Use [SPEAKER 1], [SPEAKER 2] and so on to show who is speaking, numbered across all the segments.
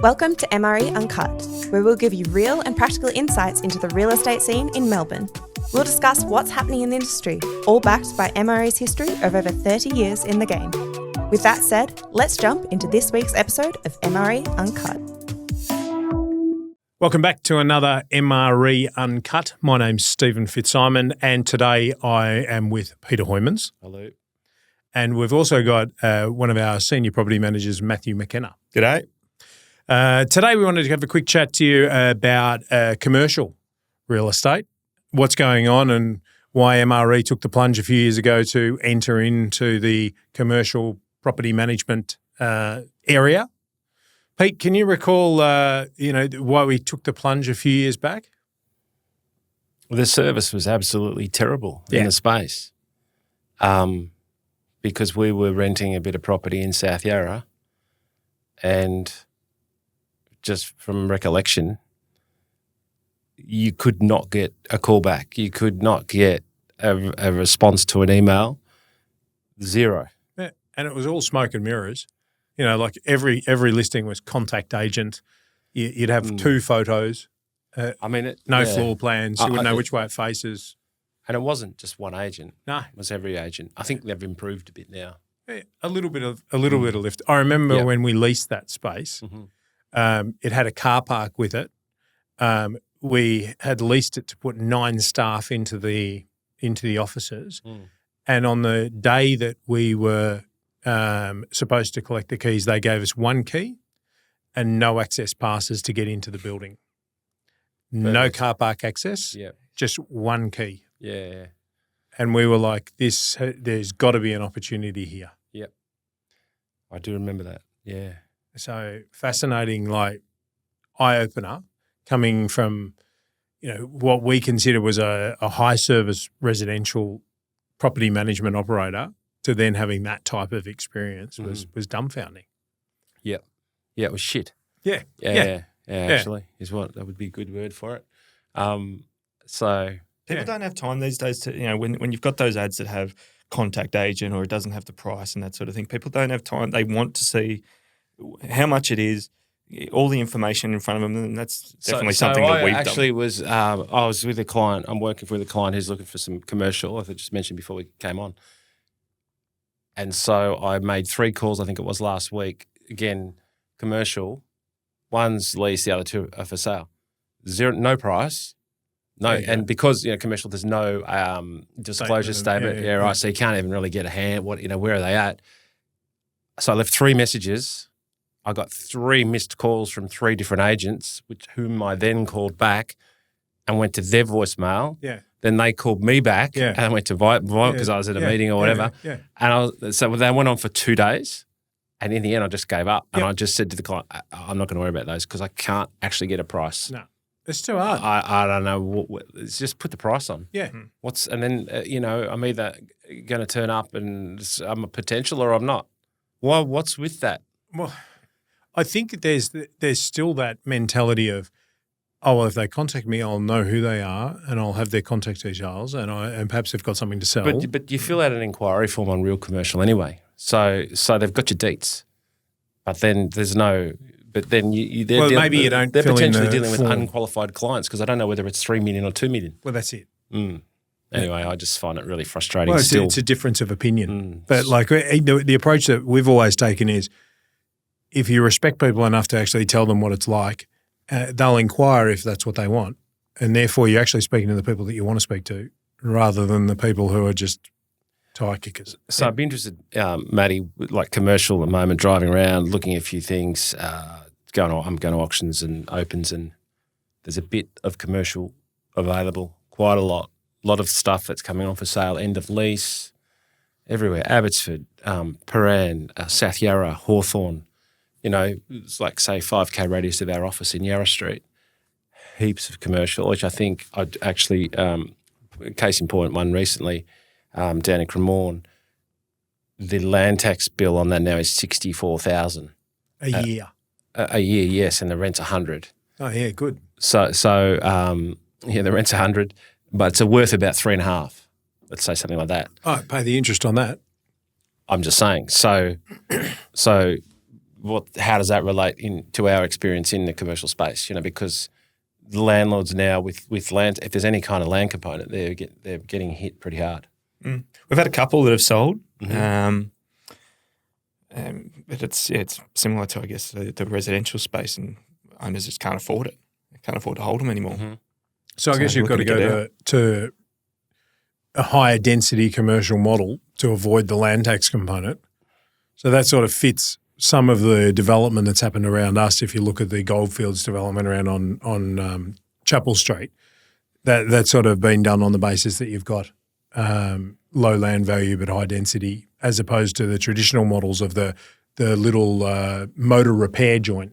[SPEAKER 1] Welcome to MRE Uncut, where we'll give you real and practical insights into the real estate scene in Melbourne. We'll discuss what's happening in the industry, all backed by MRE's history of over 30 years in the game. With that said, let's jump into this week's episode of MRE Uncut.
[SPEAKER 2] Welcome back to another MRE Uncut. My name's Stephen Fitzsimon, and today I am with Peter Hoymans.
[SPEAKER 3] Hello.
[SPEAKER 2] And we've also got one of our senior property managers, Matthew McKenna.
[SPEAKER 4] G'day.
[SPEAKER 2] Today we wanted to have a quick chat to you about commercial real estate, what's going on and why MRE took the plunge a few years ago to enter into the commercial property management area. Pete, can you recall, why we took the plunge a few years back?
[SPEAKER 3] The service was absolutely terrible in the space because we were renting a bit of property in South Yarra, and just from recollection, you could not get a call back. You could not get a response to an email. Zero.
[SPEAKER 2] Yeah. And it was all smoke and mirrors. You know, like every listing was contact agent. You'd have two photos. Floor plans. You wouldn't know which way it faces.
[SPEAKER 3] And it wasn't just one agent.
[SPEAKER 2] No,
[SPEAKER 3] it was every agent. I think they've improved a bit now.
[SPEAKER 2] Yeah, a little bit of lift. I remember when we leased that space. Mm-hmm. It had a car park with it. We had leased it to put 9 staff into the offices, and on the day that we were supposed to collect the keys, they gave us 1 key and no access passes to get into the building. Perfect. No car park access, just 1 key.
[SPEAKER 3] Yeah.
[SPEAKER 2] And we were like, there's got to be an opportunity here.
[SPEAKER 3] Yep. I do remember that, yeah.
[SPEAKER 2] So fascinating, like eye-opener coming from, what we consider was a high-service residential property management operator to then having that type of experience was dumbfounding.
[SPEAKER 3] Yeah. Yeah, it was shit.
[SPEAKER 2] Yeah.
[SPEAKER 3] Actually, is what that would be a good word for it.
[SPEAKER 4] People don't have time these days to, when you've got those ads that have contact agent or it doesn't have the price and that sort of thing, people don't have time. They want to see how much it is, all the information in front of them, and that's definitely something that we've done.
[SPEAKER 3] I was with a client. I'm working with a client who's looking for some commercial, as I just mentioned before we came on. And so I made 3 calls, I think it was last week. Again, commercial. One's lease, the other 2 are for sale. No price. No, and because commercial, there's no disclosure statement. Yeah, right. So you can't even really get a hand. Where are they at? So I left 3 messages. I got 3 missed calls from 3 different agents, whom I then called back and went to their voicemail. Yeah. Then they called me back and I went to Vite because I was at a meeting or whatever. Yeah. And so they went on for 2 days. And in the end, I just gave up. And I just said to the client, I'm not going to worry about those because I can't actually get a price.
[SPEAKER 2] No. It's too hard.
[SPEAKER 3] I don't know. It's just put the price on.
[SPEAKER 2] Yeah.
[SPEAKER 3] And then, I'm either going to turn up and I'm a potential or I'm not. Well, what's with that?
[SPEAKER 2] Well, I think there's still that mentality of, if they contact me, I'll know who they are and I'll have their contact details and perhaps they've got something to sell.
[SPEAKER 3] But you fill out an inquiry form on Real Commercial anyway. So they've got your deets. But then there's no... But then
[SPEAKER 2] maybe you don't.
[SPEAKER 3] They're
[SPEAKER 2] fill
[SPEAKER 3] potentially
[SPEAKER 2] in
[SPEAKER 3] dealing with unqualified clients because I don't know whether it's 3 million or 2 million.
[SPEAKER 2] Well, that's it.
[SPEAKER 3] Anyway, I just find it really frustrating.
[SPEAKER 2] Well, it's a difference of opinion. But the approach that we've always taken is, if you respect people enough to actually tell them what it's like, they'll inquire if that's what they want, and therefore you're actually speaking to the people that you want to speak to, rather than the people who are just tire kickers.
[SPEAKER 3] So I'd be interested, Matty, like commercial at the moment, driving around, looking at a few things. I'm going to auctions and opens, and there's a bit of commercial available, quite a lot of stuff that's coming on for sale, end of lease, everywhere. Abbotsford, Paran, South Yarra, Hawthorn. It's like, say, 5K radius of our office in Yarra Street. Heaps of commercial, which I think I'd actually, case in point, one recently, down in Cremorne, the land tax bill on that now is $64,000
[SPEAKER 2] a year.
[SPEAKER 3] A year, yes, and the rent's $100.
[SPEAKER 2] Oh yeah, good.
[SPEAKER 3] So the rent's $100, but it's worth about 3.5. Let's say something like that.
[SPEAKER 2] Oh, pay the interest on that.
[SPEAKER 3] I'm just saying. So how does that relate to our experience in the commercial space? Because the landlords now with land, if there's any kind of land component, they're getting hit pretty hard.
[SPEAKER 4] We've had a couple that have sold,
[SPEAKER 3] Mm-hmm.
[SPEAKER 4] but it's similar to, I guess, the residential space, and owners just can't afford it. They can't afford to hold them anymore.
[SPEAKER 3] Mm-hmm.
[SPEAKER 2] So I guess you've got to go to a higher density commercial model to avoid the land tax component. So that sort of fits some of the development that's happened around us. If you look at the Goldfields development around on Chapel Street, that's sort of been done on the basis that you've got low land value but high density, as opposed to the traditional models of the little motor repair joint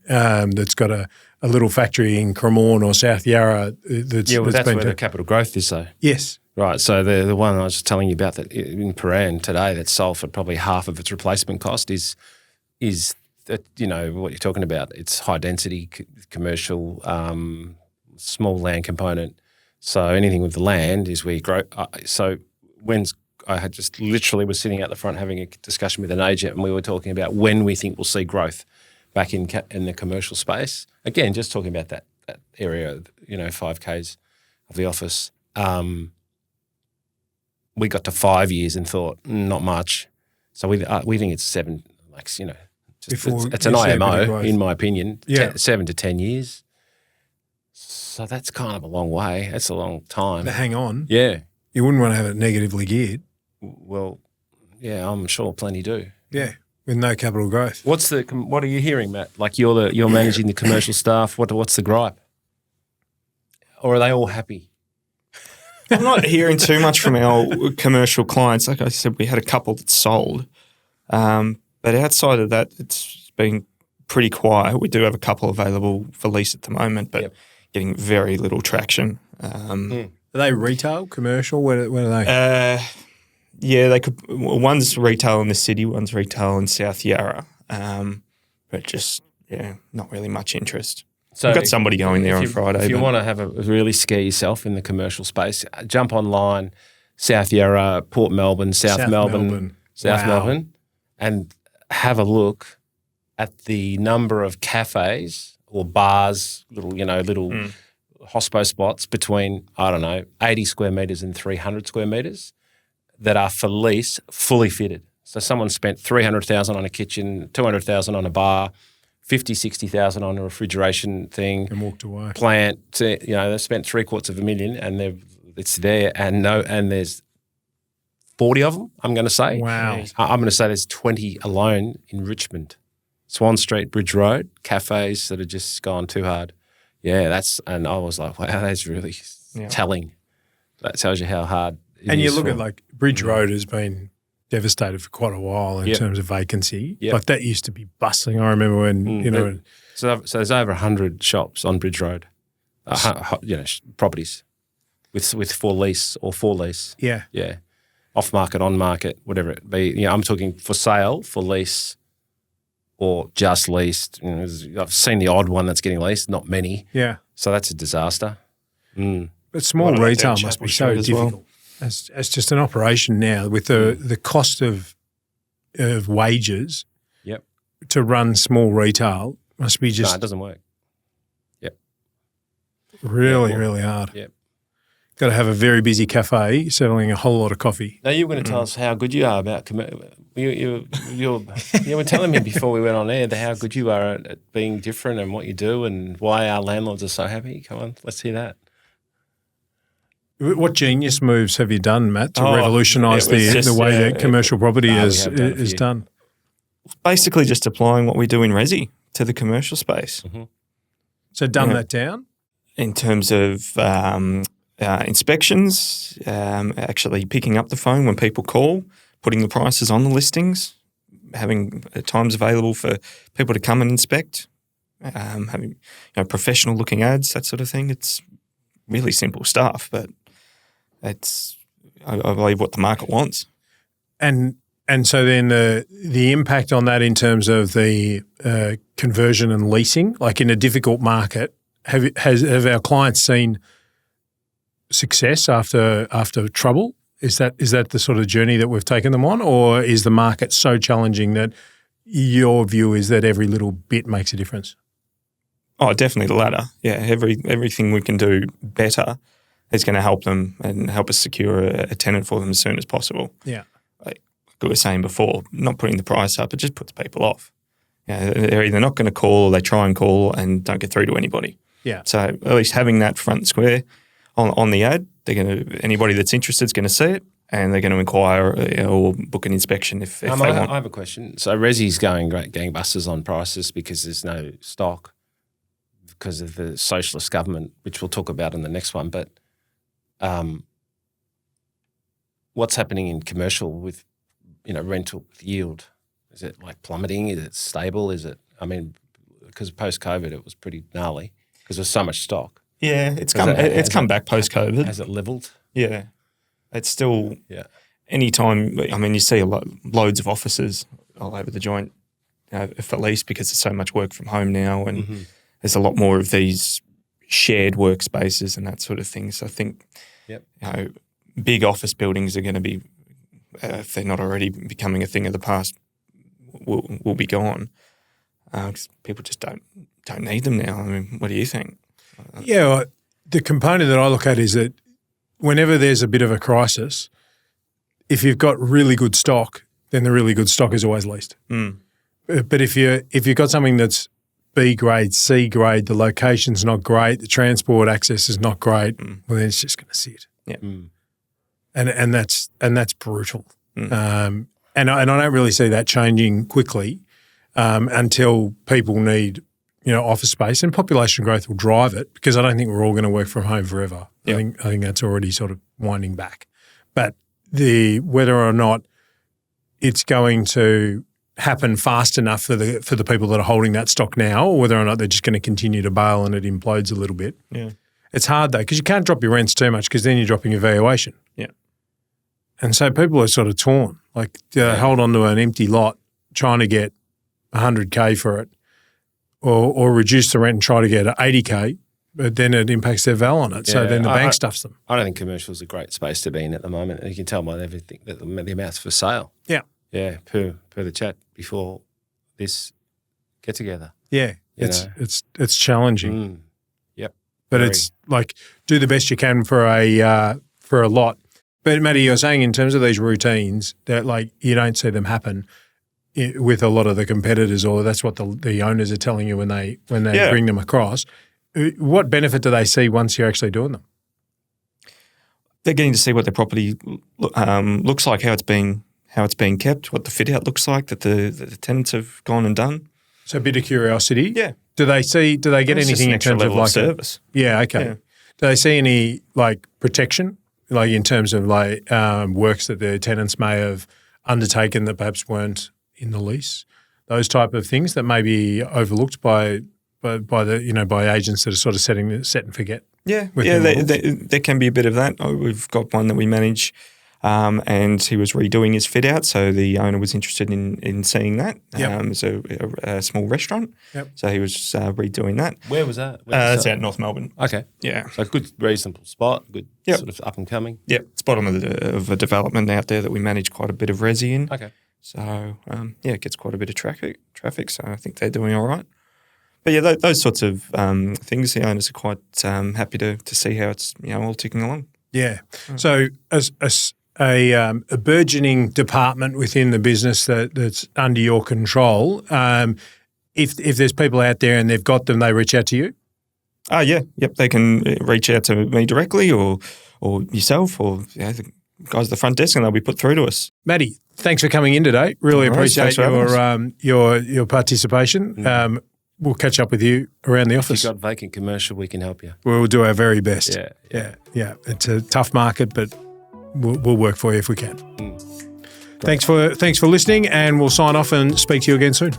[SPEAKER 2] that's got a little factory in Cremorne or South Yarra. That's
[SPEAKER 3] where
[SPEAKER 2] been
[SPEAKER 3] the capital growth is, though.
[SPEAKER 2] Yes.
[SPEAKER 3] Right, so the one I was just telling you about that in Paran today that's sold for probably half of its replacement cost is that, what you're talking about. It's high density commercial, small land component. So anything with the land is where you grow. So I had just literally was sitting out the front having a discussion with an agent, and we were talking about when we think we'll see growth back in the commercial space. Again, just talking about that area, 5Ks of the office. We got to 5 years and thought, not much. So we think it's 7, it's an IMO, in my opinion, 7 to 10 years. So that's kind of a long way. That's a long time.
[SPEAKER 2] But hang on.
[SPEAKER 3] Yeah.
[SPEAKER 2] You wouldn't want to have it negatively geared.
[SPEAKER 3] Well, yeah, I'm sure plenty do.
[SPEAKER 2] Yeah, with no capital growth.
[SPEAKER 3] What are you hearing, Matt? Like you're managing the commercial staff. What's the gripe? Or are they all happy?
[SPEAKER 4] I'm not hearing too much from our commercial clients. Like I said, we had a couple that sold. But outside of that, it's been pretty quiet. We do have a couple available for lease at the moment, but getting very little traction.
[SPEAKER 2] Are they retail, commercial? What are they?
[SPEAKER 4] Yeah, they could. One's retail in the city, one's retail in South Yarra. But just, not really much interest. So we've got somebody going there on Friday.
[SPEAKER 3] If you want to have a really scare yourself in the commercial space, jump online, South Yarra, Port Melbourne, South Melbourne, and have a look at the number of cafes or bars, little hospo spots between, 80 square metres and 300 square metres that are for lease, fully fitted. So someone spent $300,000 on a kitchen, $200,000 on a bar, $50,000-$60,000 on a refrigeration thing,
[SPEAKER 2] and walked away.
[SPEAKER 3] Plant, they spent $750,000 and it's there, and there's 40 of them. I'm going to say.
[SPEAKER 2] Wow.
[SPEAKER 3] I'm going to say there's 20 alone in Richmond, Swan Street, Bridge Road, cafes that have just gone too hard. Yeah, and I was like, wow, that's really telling. That tells you how hard.
[SPEAKER 2] And you look at Bridge Road has been devastated for quite a while in terms of vacancy.
[SPEAKER 3] Yep.
[SPEAKER 2] Like that used to be bustling. I remember when,
[SPEAKER 3] So there's over 100 shops on Bridge Road, properties with for lease or for lease.
[SPEAKER 2] Yeah.
[SPEAKER 3] Yeah. Off market, on market, whatever it be. I'm talking for sale, for lease, or just leased. I've seen the odd one that's getting leased, not many.
[SPEAKER 2] Yeah.
[SPEAKER 3] So that's a disaster.
[SPEAKER 2] But small retail must be so difficult. As just an operation now with the cost of wages to run small retail must be just...
[SPEAKER 3] No, it doesn't work. Yep.
[SPEAKER 2] Really, really hard.
[SPEAKER 3] Yep.
[SPEAKER 2] Got to have a very busy cafe selling a whole lot of coffee.
[SPEAKER 3] Now you were going to tell us how good you are about you were telling me before we went on air how good you are at being different and what you do and why our landlords are so happy. Come on, let's hear that.
[SPEAKER 2] What genius moves have you done, Matt, to revolutionise the way that commercial property is done?
[SPEAKER 4] Basically just applying what we do in resi to the commercial space.
[SPEAKER 2] Mm-hmm. So dumb that down? In
[SPEAKER 4] terms of inspections, actually picking up the phone when people call, putting the prices on the listings, having times available for people to come and inspect, having professional looking ads, that sort of thing. It's really simple stuff, but it's I believe what the market wants. And so then the impact on that in terms of the conversion and leasing, like in a difficult market, have our clients seen success after trouble? Is that the sort of journey that we've taken them on, or is the market so challenging that
[SPEAKER 2] your view is that every little bit makes a difference.
[SPEAKER 4] Oh, definitely the latter. Yeah, everything we can do better is going to help them and help us secure a tenant for them as soon as possible.
[SPEAKER 2] Yeah.
[SPEAKER 4] Like we were saying before, not putting the price up, it just puts people off. They're either not going to call or they try and call and don't get through to anybody.
[SPEAKER 2] Yeah.
[SPEAKER 4] So at least having that front and square on the ad, anybody that's interested is going to see it and they're going to inquire or book an inspection if they want.
[SPEAKER 3] I have a question. So Resi's going great gangbusters on prices because there's no stock because of the socialist government, which we'll talk about in the next one. But what's happening in commercial with, rental yield? Is it like plummeting? Is it stable? Because post-COVID it was pretty gnarly because there's so much stock.
[SPEAKER 4] Yeah, it's come back post-COVID.
[SPEAKER 3] Has it leveled?
[SPEAKER 4] Yeah. It's still anytime, you see loads of offices all over the joint for lease because there's so much work from home now and there's a lot more of these shared workspaces and that sort of thing. So I think big office buildings are going to be, if they're not already becoming a thing of the past, will be gone. 'Cause people just don't need them now. What do you think?
[SPEAKER 2] Yeah, the component that I look at is that whenever there's a bit of a crisis, if you've got really good stock, then the really good stock is always leased.
[SPEAKER 4] Mm.
[SPEAKER 2] But if you've got something that's B grade, C grade, the location's not great, the transport access is not great, well then it's just going to sit.
[SPEAKER 4] Yeah,
[SPEAKER 2] and that's brutal.
[SPEAKER 4] Mm.
[SPEAKER 2] And I don't really see that changing quickly until people need office space, and population growth will drive it because I don't think we're all going to work from home forever.
[SPEAKER 4] Yep.
[SPEAKER 2] I think that's already sort of winding back. But whether or not it's going to happen fast enough for the people that are holding that stock now, or whether or not they're just going to continue to bail and it implodes a little bit.
[SPEAKER 4] Yeah,
[SPEAKER 2] it's hard though because you can't drop your rents too much because then you're dropping your valuation.
[SPEAKER 4] Yeah,
[SPEAKER 2] and so people are sort of torn. Like hold on to an empty lot, trying to get $100K for it. Or reduce the rent and try to get $80K, but then it impacts their val on it. So then the bank stuffs them.
[SPEAKER 3] I don't think commercial is a great space to be in at the moment. You can tell by everything that the amounts for sale.
[SPEAKER 2] Yeah.
[SPEAKER 3] Yeah, per the chat before this get together.
[SPEAKER 2] Yeah, it's challenging.
[SPEAKER 3] Yep.
[SPEAKER 2] But it's like do the best you can for a lot. But Matty, you're saying in terms of these routines that like you don't see them happen with a lot of the competitors, or that's what the owners are telling you when they bring them across. What benefit do they see once you're actually doing them?
[SPEAKER 4] They're getting to see what their property looks like, how it's being kept, what the fit out looks like that the tenants have gone and done.
[SPEAKER 2] So a bit of curiosity.
[SPEAKER 4] Yeah.
[SPEAKER 2] Do they get anything in terms of like
[SPEAKER 4] service?
[SPEAKER 2] Yeah. Okay. Yeah. Do they see any like protection, like in terms of like works that their tenants may have undertaken that perhaps weren't in the lease, those type of things that may be overlooked by agents that are sort of set and forget.
[SPEAKER 4] Yeah, there can be a bit of that. We've got one that we manage, and he was redoing his fit out, so the owner was interested in seeing that.
[SPEAKER 2] Yep.
[SPEAKER 4] It's a small restaurant, so he was redoing that.
[SPEAKER 3] Where was that?
[SPEAKER 4] It's out in North Melbourne.
[SPEAKER 3] Okay,
[SPEAKER 4] yeah,
[SPEAKER 3] so a good reasonable spot, good sort of up and coming.
[SPEAKER 4] Yep, it's bottom of a development out there that we manage quite a bit of resi in.
[SPEAKER 3] Okay.
[SPEAKER 4] So, it gets quite a bit of traffic, so I think they're doing all right. But, yeah, those sorts of things, the owners are quite happy to see how it's, all ticking along.
[SPEAKER 2] Yeah. So as a burgeoning department within the business that's under your control, if there's people out there and they've got them, they reach out to you?
[SPEAKER 4] Yeah. Yep, they can reach out to me directly or yourself or the guys at the front desk and they'll be put through to us.
[SPEAKER 2] Matty, thanks for coming in today. Really appreciate your participation. We'll catch up with you around the office.
[SPEAKER 3] If you've got vacant commercial, we can help you.
[SPEAKER 2] We'll do our very best.
[SPEAKER 3] Yeah.
[SPEAKER 2] It's a tough market, but we'll work for you if we can. Thanks for listening, and we'll sign off and speak to you again soon.